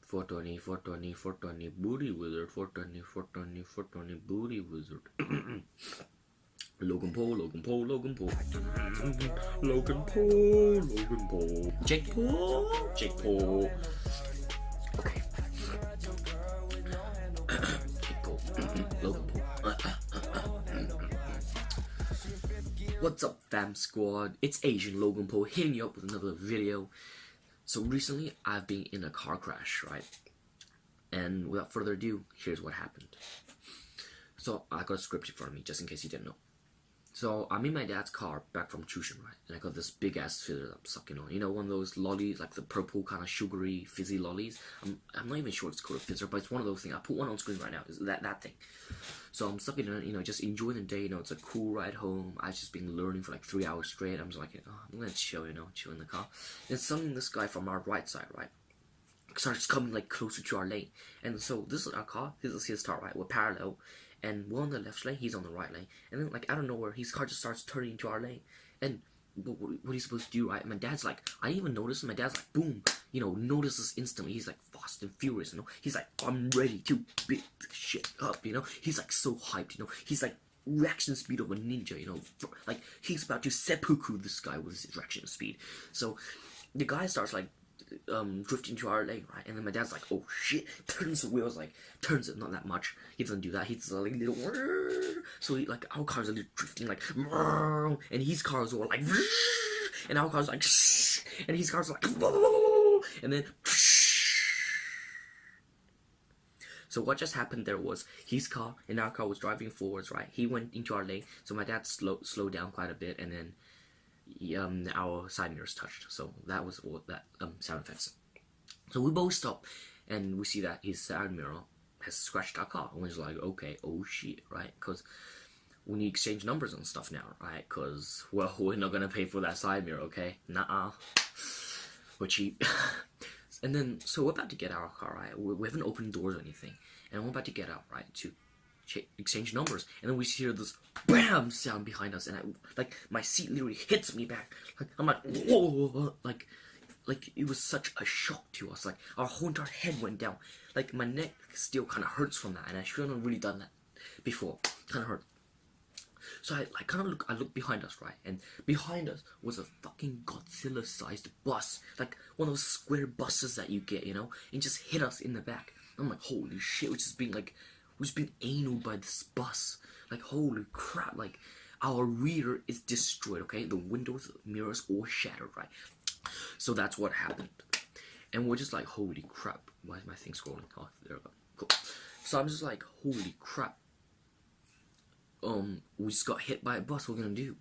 420, 420, 420, booty wizard, 420, 420, 420, booty wizard. Logan Paul, Logan Paul, Logan Paul. Logan Paul, Logan Paul. Jake Paul, Jake Paul. Okay. Jake Paul, Logan Paul. What's up, fam squad? It's Asian Logan Paul hitting you up with another video. So recently, I've been in a car crash, right? And without further ado, here's what happened. So I got a script in front of me, just in case you didn't know. So I'm in my dad's car back from tuition, right? And I got this big ass fizzer that I'm sucking on. You know, one of those lollies, like the purple kind of sugary fizzy lollies. I'm not even sure it's called a fizzer, but it's one of those things. I put one on screen right now. Is that thing? So I'm sucking on it, you know, just enjoying the day. You know, it's a cool ride home. I've just been learning for like 3 hours straight. I'm just like, oh, I'm gonna chill, you know, chill in the car. And suddenly this guy from our right side, right, starts coming like closer to our lane. And so this is our car. This is his car, right? We're parallel. And we're on the left lane, he's on the right lane. And then, like, out of nowhere, his car just starts turning into our lane. And what are you supposed to do, right? My dad's like, I didn't even notice. My dad's like, boom, you know, notices instantly. He's like fast and furious, you know. He's like, I'm ready to beat this shit up, you know. He's like so hyped, you know. He's like reaction speed of a ninja, you know. Like, he's about to seppuku this guy with his reaction speed. So the guy starts like drifting to our lane, right? And then my dad's like, oh shit, turns the wheels, like, turns it, not that much. He doesn't do that, he's like little, so he, like, our cars are drifting, like, and his cars were like, and our cars like, and his cars like, and then, so what just happened there was, his car and our car was driving forwards, right? He went into our lane, so my dad slowed down quite a bit, and then our side mirrors touched. So that was all that sound effects. So we both stop, and we see that his side mirror has scratched our car. And we're just like, okay, oh shit, right? Because we need to exchange numbers and stuff now, right? Because, well, we're not gonna pay for that side mirror, okay? Nuh-uh. We're cheap. And then, so we're about to get out of our car, right? We haven't opened doors or anything, and we're about to get out, right? To exchange numbers, and then we hear this BAM sound behind us, and I, like, my seat literally hits me back. Like, I'm like, whoa, like it was such a shock to us. Like, our whole entire head went down. Like, my neck still kind of hurts from that, and I shouldn't have really done that before. Kind of hurt. So I look behind us, right, and behind us was a fucking Godzilla-sized bus, like one of those square buses that you get, you know, and just hit us in the back. I'm like, holy shit, which is being like. Who's been anal by this bus. Like, holy crap, like, our rear is destroyed, okay? The windows, mirrors, all shattered, right? So that's what happened. And we're just like, holy crap. Why is my thing scrolling? Oh, there we go. Cool. So I'm just like, holy crap. We just got hit by a bus, what are we gonna do?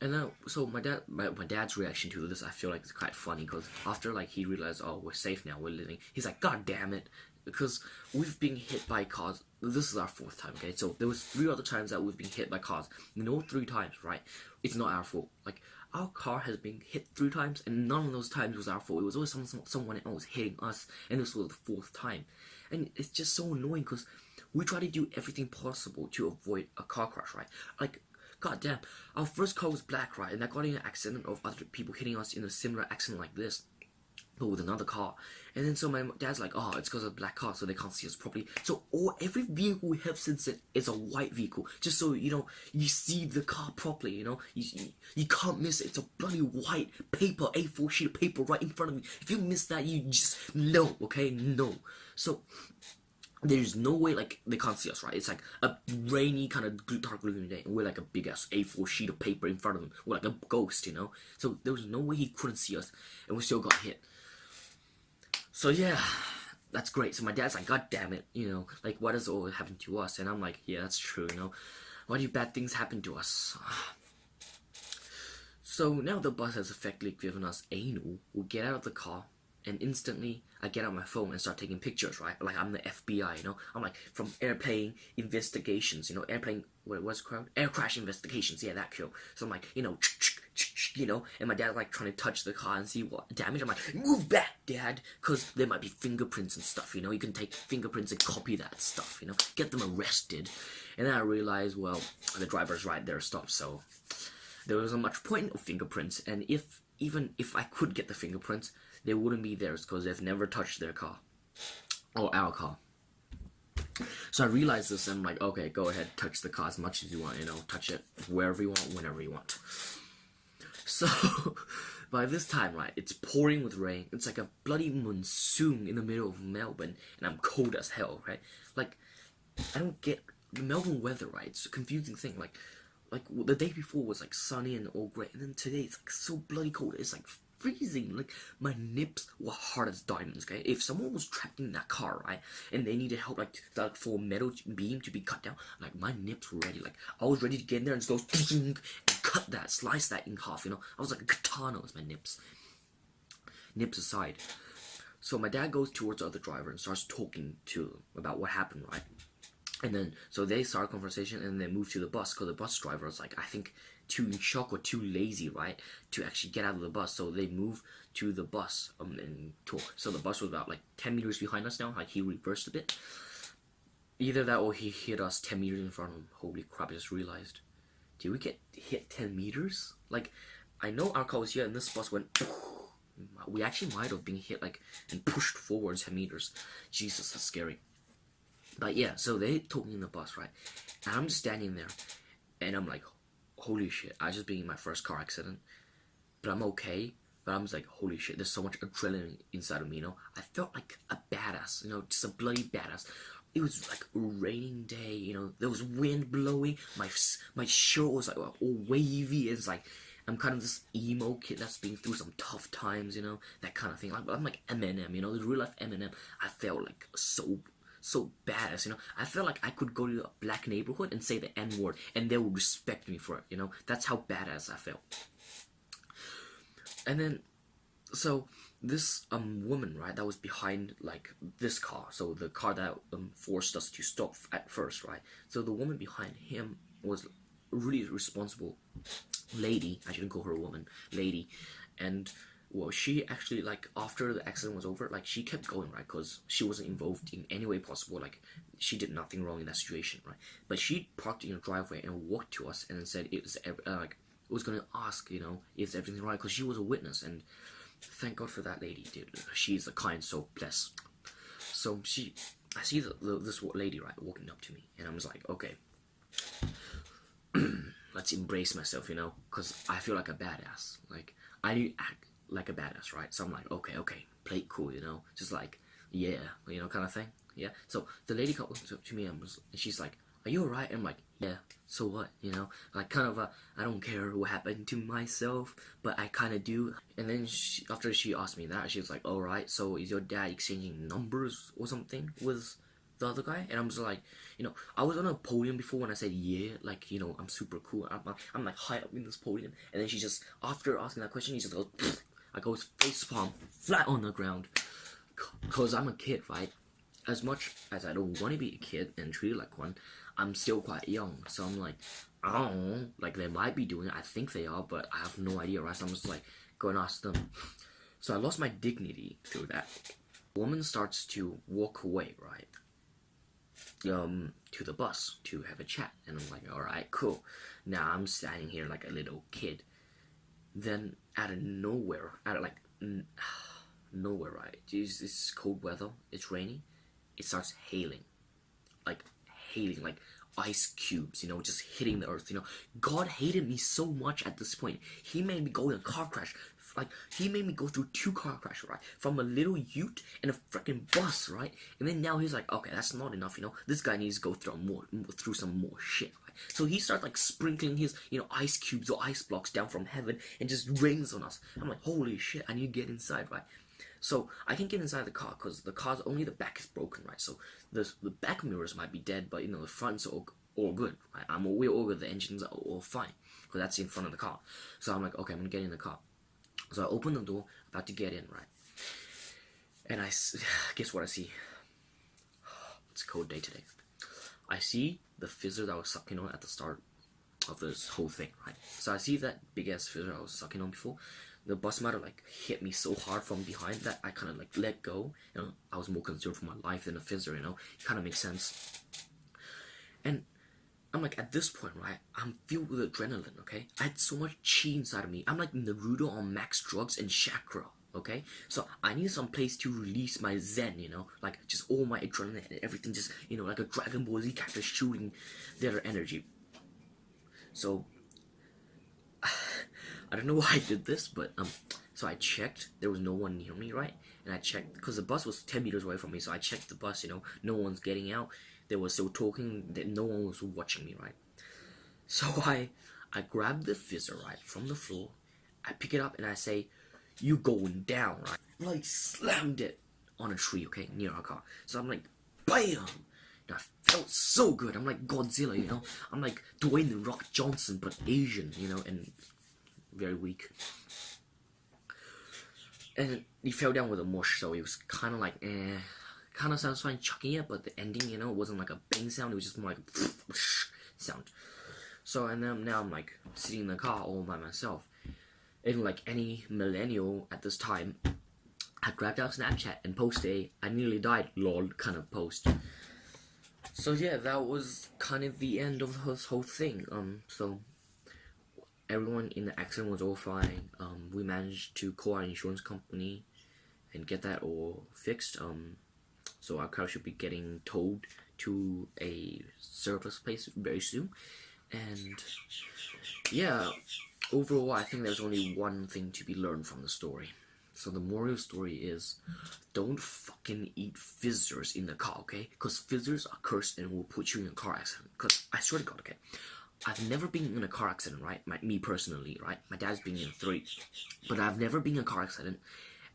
And then, so my dad's reaction to this, I feel like it's quite funny, because after, like, he realized, oh, we're safe now, we're living, he's like, god damn it. Because we've been hit by cars. This is our 4th time, okay? So there was 3 other times that we've been hit by cars. You know, 3 times, right? It's not our fault. Like, our car has been hit 3 times, and none of those times was our fault. It was always someone else hitting us, and this was the 4th time. And it's just so annoying, because we try to do everything possible to avoid a car crash, right? Like, god damn, our first car was black, right? And I got in an accident of other people hitting us in a similar accident like this, but with another car. And then so my dad's like, oh, it's because of a black car, so they can't see us properly. So every vehicle we have since then is a white vehicle, just so, you know, you see the car properly, you know. You can't miss it. It's a bloody white paper, A4 sheet of paper right in front of me. If you miss that, you just, no, okay, no. So there's no way, like, they can't see us, right? It's like a rainy kind of dark gloomy day, and we're like a big ass A4 sheet of paper in front of him. We're like a ghost, you know. So there was no way he couldn't see us, and we still got hit. So yeah, that's great. So my dad's like, god damn it, you know, like, what does all happen to us? And I'm like, yeah, that's true, you know. Why do bad things happen to us? So now the bus has effectively given us anal. We'll get out of the car, and instantly I get out my phone and start taking pictures, right? Like, I'm the FBI, you know. I'm like, from airplane investigations, you know, what's it called? Air crash investigations, yeah, that show. So I'm like, you know, you know, and my dad like trying to touch the car and see what damage. I'm like, move back, Dad, because there might be fingerprints and stuff, you know. You can take fingerprints and copy that stuff, you know, get them arrested. And then I realized, well, the driver's right there stopped, so there wasn't much point of fingerprints. And even if I could get the fingerprints, they wouldn't be theirs because they've never touched their car or our car. So I realized this, and I'm like, okay, go ahead, touch the car as much as you want, you know, touch it wherever you want, whenever you want. So by this time, right, it's pouring with rain. It's like a bloody monsoon in the middle of Melbourne, and I'm cold as hell, right? Like, I don't get the Melbourne weather, right? It's a confusing thing. Like the day before was like sunny and all great, and then today it's like so bloody cold. It's like freezing. Like my nips were hard as diamonds. Okay, if someone was trapped in that car, right, and they needed help, like for a metal beam to be cut down, like my nips were ready. Like I was ready to get in there and just go and cut that, slice that in half. You know, I was like a katana with my nips. Nips aside. So my dad goes towards the other driver and starts talking to him about what happened, right? And then, so they start a conversation and then move to the bus because the bus driver was like, I think, too in shock or too lazy, right, to actually get out of the bus. So they move to the bus and talk. So the bus was about like 10 meters behind us now. Like he reversed a bit. Either that or he hit us 10 meters in front of him. Holy crap, I just realized. Did we get hit 10 meters? Like, I know our car was here and this bus went... We actually might have been hit like and pushed forward 10 meters. Jesus, that's scary. But yeah, so they took me in the bus, right? And I'm just standing there, and I'm like, holy shit, I just been in my first car accident. But I'm okay. But I'm just like, holy shit, there's so much adrenaline inside of me, you know? I felt like a badass, you know, just a bloody badass. It was like a raining day, you know, there was wind blowing, my shirt was like all wavy, it's like, I'm kind of this emo kid that's been through some tough times, you know, that kind of thing. Like, I'm like Eminem, you know, the real life Eminem. I felt like so badass, you know. I felt like I could go to a black neighborhood and say the N-word and they would respect me for it, you know. That's how badass I felt. And then, so this woman, right, that was behind like this car, so the car that forced us to stop at first, right. So the woman behind him was a really responsible lady. I shouldn't call her a woman, lady. And well, she actually, like, after the accident was over, like, she kept going, right, because she wasn't involved in any way possible, like, she did nothing wrong in that situation, right, but she parked in a driveway and walked to us and then said it was, like, was gonna ask, you know, is everything right, because she was a witness, and thank God for that lady, dude. She's a kind soul, bless. So I see this lady, right, walking up to me, and I'm just like, okay, let's embrace myself, you know, because I feel like a badass, like, I need to act like a badass, right? So I'm like, okay, play it cool, you know, just like, yeah, you know, kind of thing, yeah. So the lady comes up to me and she's like, are you alright? And I'm like, yeah, so what, you know, like kind of I don't care what happened to myself, but I kind of do. And then after she asked me that, she was like, alright, so is your dad exchanging numbers or something with the other guy? And I'm just like, you know, I was on a podium before when I said yeah, like, you know, I'm super cool, I'm like high up in this podium, and then she just, after asking that question, he just goes, pfft. I go face palm flat on the ground, cause I'm a kid, right? As much as I don't want to be a kid and treated like one, I'm still quite young, so I'm like, I don't know, like they might be doing it, I think they are, but I have no idea, right? So I'm just like, go and ask them. So I lost my dignity through that. The woman starts to walk away, right? To the bus to have a chat, and I'm like, alright, cool. Now I'm standing here like a little kid. Then out of nowhere, nowhere, right? It's cold weather, it's raining, it starts hailing, like ice cubes, you know, just hitting the earth, you know. God hated me so much at this point. He made me go in a car crash. Like, he made me go through 2 car crashes, right? From a little ute and a freaking bus, right? And then now he's like, okay, that's not enough, you know. This guy needs to go through some more shit, right? So he starts like sprinkling his, you know, ice cubes or ice blocks down from heaven and just rains on us. I'm like, holy shit, I need to get inside, right? So I can get inside the car because the car's only the back is broken, right? So the back mirrors might be dead, but you know the front's all good, right? We're all good. The engines are all fine because that's in front of the car. So I'm like, okay, I'm gonna get in the car. So I open the door, about to get in, right? And guess what I see? It's a cold day today. I see the fizzer that I was sucking on at the start of this whole thing, right? So I see that big ass fizzer I was sucking on before. The bus might have like hit me so hard from behind that I kind of like let go. You know, I was more concerned for my life than a fizzer, you know. It kind of makes sense. And I'm like, at this point, right, I'm filled with adrenaline, okay? I had so much chi inside of me. I'm like Naruto on max drugs and chakra, Okay, so I need some place to release my zen, you know, like just all my adrenaline and everything, just, you know, like a Dragon Ball Z character shooting their energy. So I don't know why I did this, but so I checked. There was no one near me, right? And I checked because the bus was 10 meters away from me. So I checked the bus. You know, no one's getting out. They were still talking. That no one was watching me, right? So I grabbed the fizzer right from the floor. I pick it up and I say, "You going down, right?" Like slammed it on a tree, okay, near our car. So I'm like, bam! And I felt so good. I'm like Godzilla, you know. I'm like Dwayne the Rock Johnson, but Asian, you know, and very weak. And he fell down with a mush, so it was kind of like, kind of satisfying chucking it, but the ending, you know, wasn't like a bang sound. It was just more like a sound. So and then now I'm like sitting in the car all by myself. And like any millennial at this time, I grabbed out Snapchat and posted a "I nearly died lol" kind of post. So yeah, that was kind of the end of this whole thing. So everyone in the accident was all fine. We managed to call our insurance company and get that all fixed. So our car should be getting towed to a service place very soon. And yeah, overall, I think there's only one thing to be learned from the story. So the moral story is, don't fucking eat fizzers in the car, okay? Because fizzers are cursed and will put you in a car accident. Because I swear to God, okay, I've never been in a car accident, right? Me personally, right? My dad's been in 3, but I've never been in a car accident.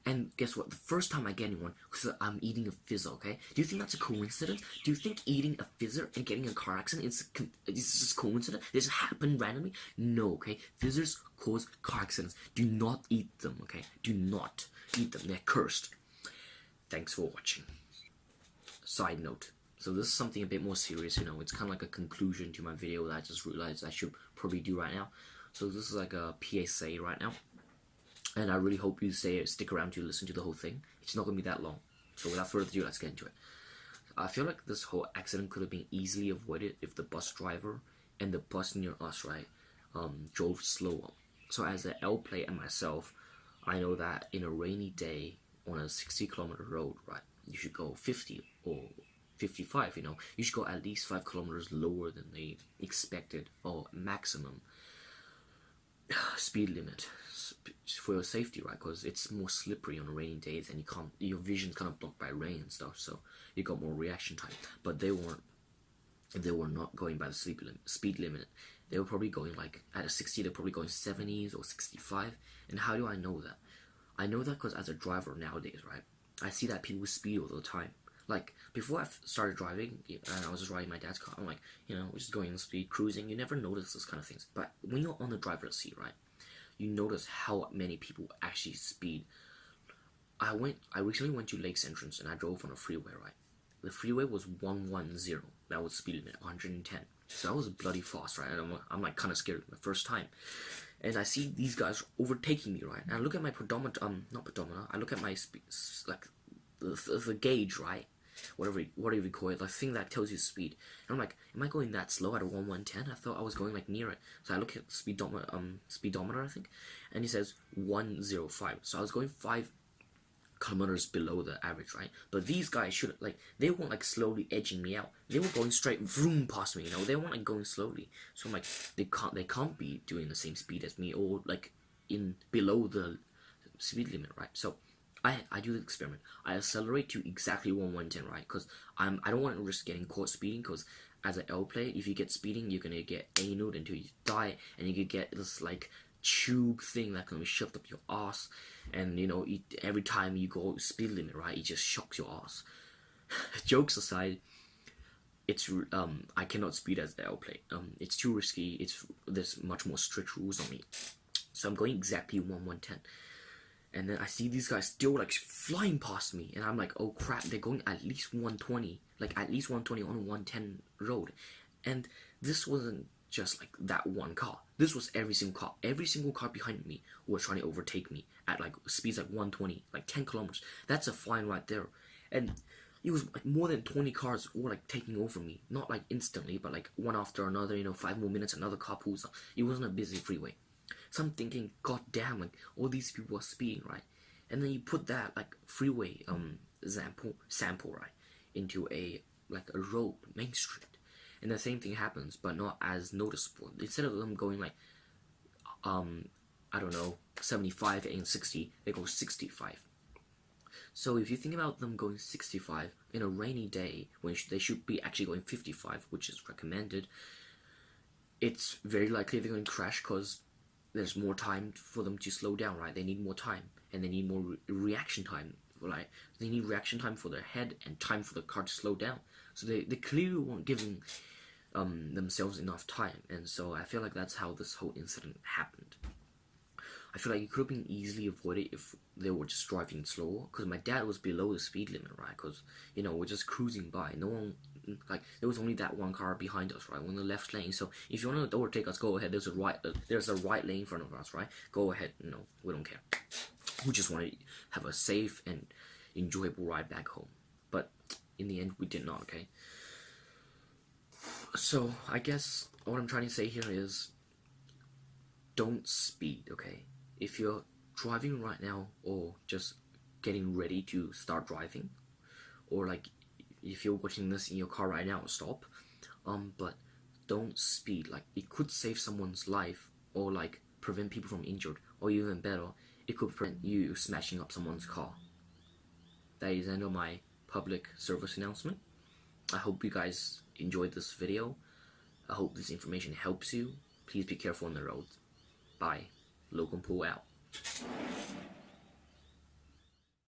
And guess what? The first time I get in one, because I'm eating a fizzer, okay? Do you think that's a coincidence? Do you think eating a fizzer and getting in a car accident is just coincidence? Does it happen randomly? No, okay? Fizzers cause car accidents. Do not eat them, okay? Do not eat them. They're cursed. Thanks for watching. Side note. So this is something a bit more serious, you know. It's kind of like a conclusion to my video that I just realized I should probably do right now. So this is like a PSA right now. And I really hope you stick around to listen to the whole thing. It's not going to be that long. So without further ado, let's get into it. I feel like this whole accident could have been easily avoided if the bus driver and the bus near us, right, drove slower. So as an L plate and myself, I know that in a rainy day on a 60-kilometer road, right, you should go 50 or 55, you know. You should go at least 5 kilometers lower than the expected or maximum speed limit for your safety, right? Because it's more slippery on rainy days, and your vision's kind of blocked by rain and stuff, so you got more reaction time. But they were not going by the speed limit. They were probably going like at a 60. They're probably going 70s or 65. And how do I know that? I know that because as a driver nowadays, right, I see that people speed all the time. Like, before I started driving, and I was just riding my dad's car, I'm like, you know, just going in speed, cruising, you never notice those kind of things. But when you're on the driver's seat, right, you notice how many people actually speed. I recently went to Lakes Entrance, and I drove on a freeway, right? The freeway was 110, that was speed limit, 110. So that was bloody fast, right? And I'm like kind of scared the first time. And I see these guys overtaking me, right? And I look at my pedometer, not pedometer, I look at my speed, like, the gauge, right? Whatever you call it, the thing that tells you speed. And I'm like, am I going that slow at a 110? I thought I was going like near it. So I look at speedometer, I think, and it says 105. So I was going 5 kilometers below the average, right? But these guys should, like, they weren't like slowly edging me out. They were going straight vroom past me, you know. They weren't like going slowly. So I'm like, they can't be doing the same speed as me, or like in below the speed limit, right? So I do the experiment. I accelerate to exactly 110, right? Because I don't want to risk getting caught speeding, because as an L player, if you get speeding, you're gonna get anal until you die, and you could get this like tube thing that can be shoved up your ass, and you know, every time you go speed limit, right, it just shocks your ass. Jokes aside, it's I cannot speed as the L plate. It's too risky. There's much more strict rules on me, so I'm going exactly 110. And then I see these guys still like flying past me, and I'm like, oh crap, they're going at least 120, like at least 120 on a 110 road. And this wasn't just like that one car. This was every single car. Every single car behind me was trying to overtake me at like speeds like 120, like 10 kilometers. That's a fine right there. And it was like more than 20 cars all like taking over me. Not like instantly, but like one after another, you know, 5 more minutes, another car pulls up. It wasn't a busy freeway. So I'm thinking, god damn, like, all these people are speeding, right? and then you put that like freeway sample right into a road, main street, and the same thing happens, but not as noticeable. Instead of them going like I don't know, 75 and 60, they go 65. So if you think about them going 65 in a rainy day when they should be actually going 55, which is recommended, it's very likely they're going to crash because there's more time for them to slow down, right? They need more time, and they need more reaction time, right? They need reaction time for their head and time for the car to slow down. So they clearly weren't giving themselves enough time, and so I feel like that's how this whole incident happened. I feel like it could have been easily avoided if they were just driving slower, because my dad was below the speed limit, right? Because, you know, we're just cruising by. No one, like, there was only that one car behind us, right? We're in the left lane. So if you want to overtake us, go ahead. There's a right lane in front of us, right? Go ahead. No, we don't care. We just want to have a safe and enjoyable ride back home. But in the end, we did not, okay? So I guess what I'm trying to say here is, don't speed, okay? If you're driving right now, or just getting ready to start driving, or like if you're watching this in your car right now, stop. But don't speed. Like, it could save someone's life, or like prevent people from injured, or even better, it could prevent you smashing up someone's car. That is the end of my public service announcement. I hope you guys enjoyed this video. I hope this information helps you. Please be careful on the road. Bye. Logan Paul out.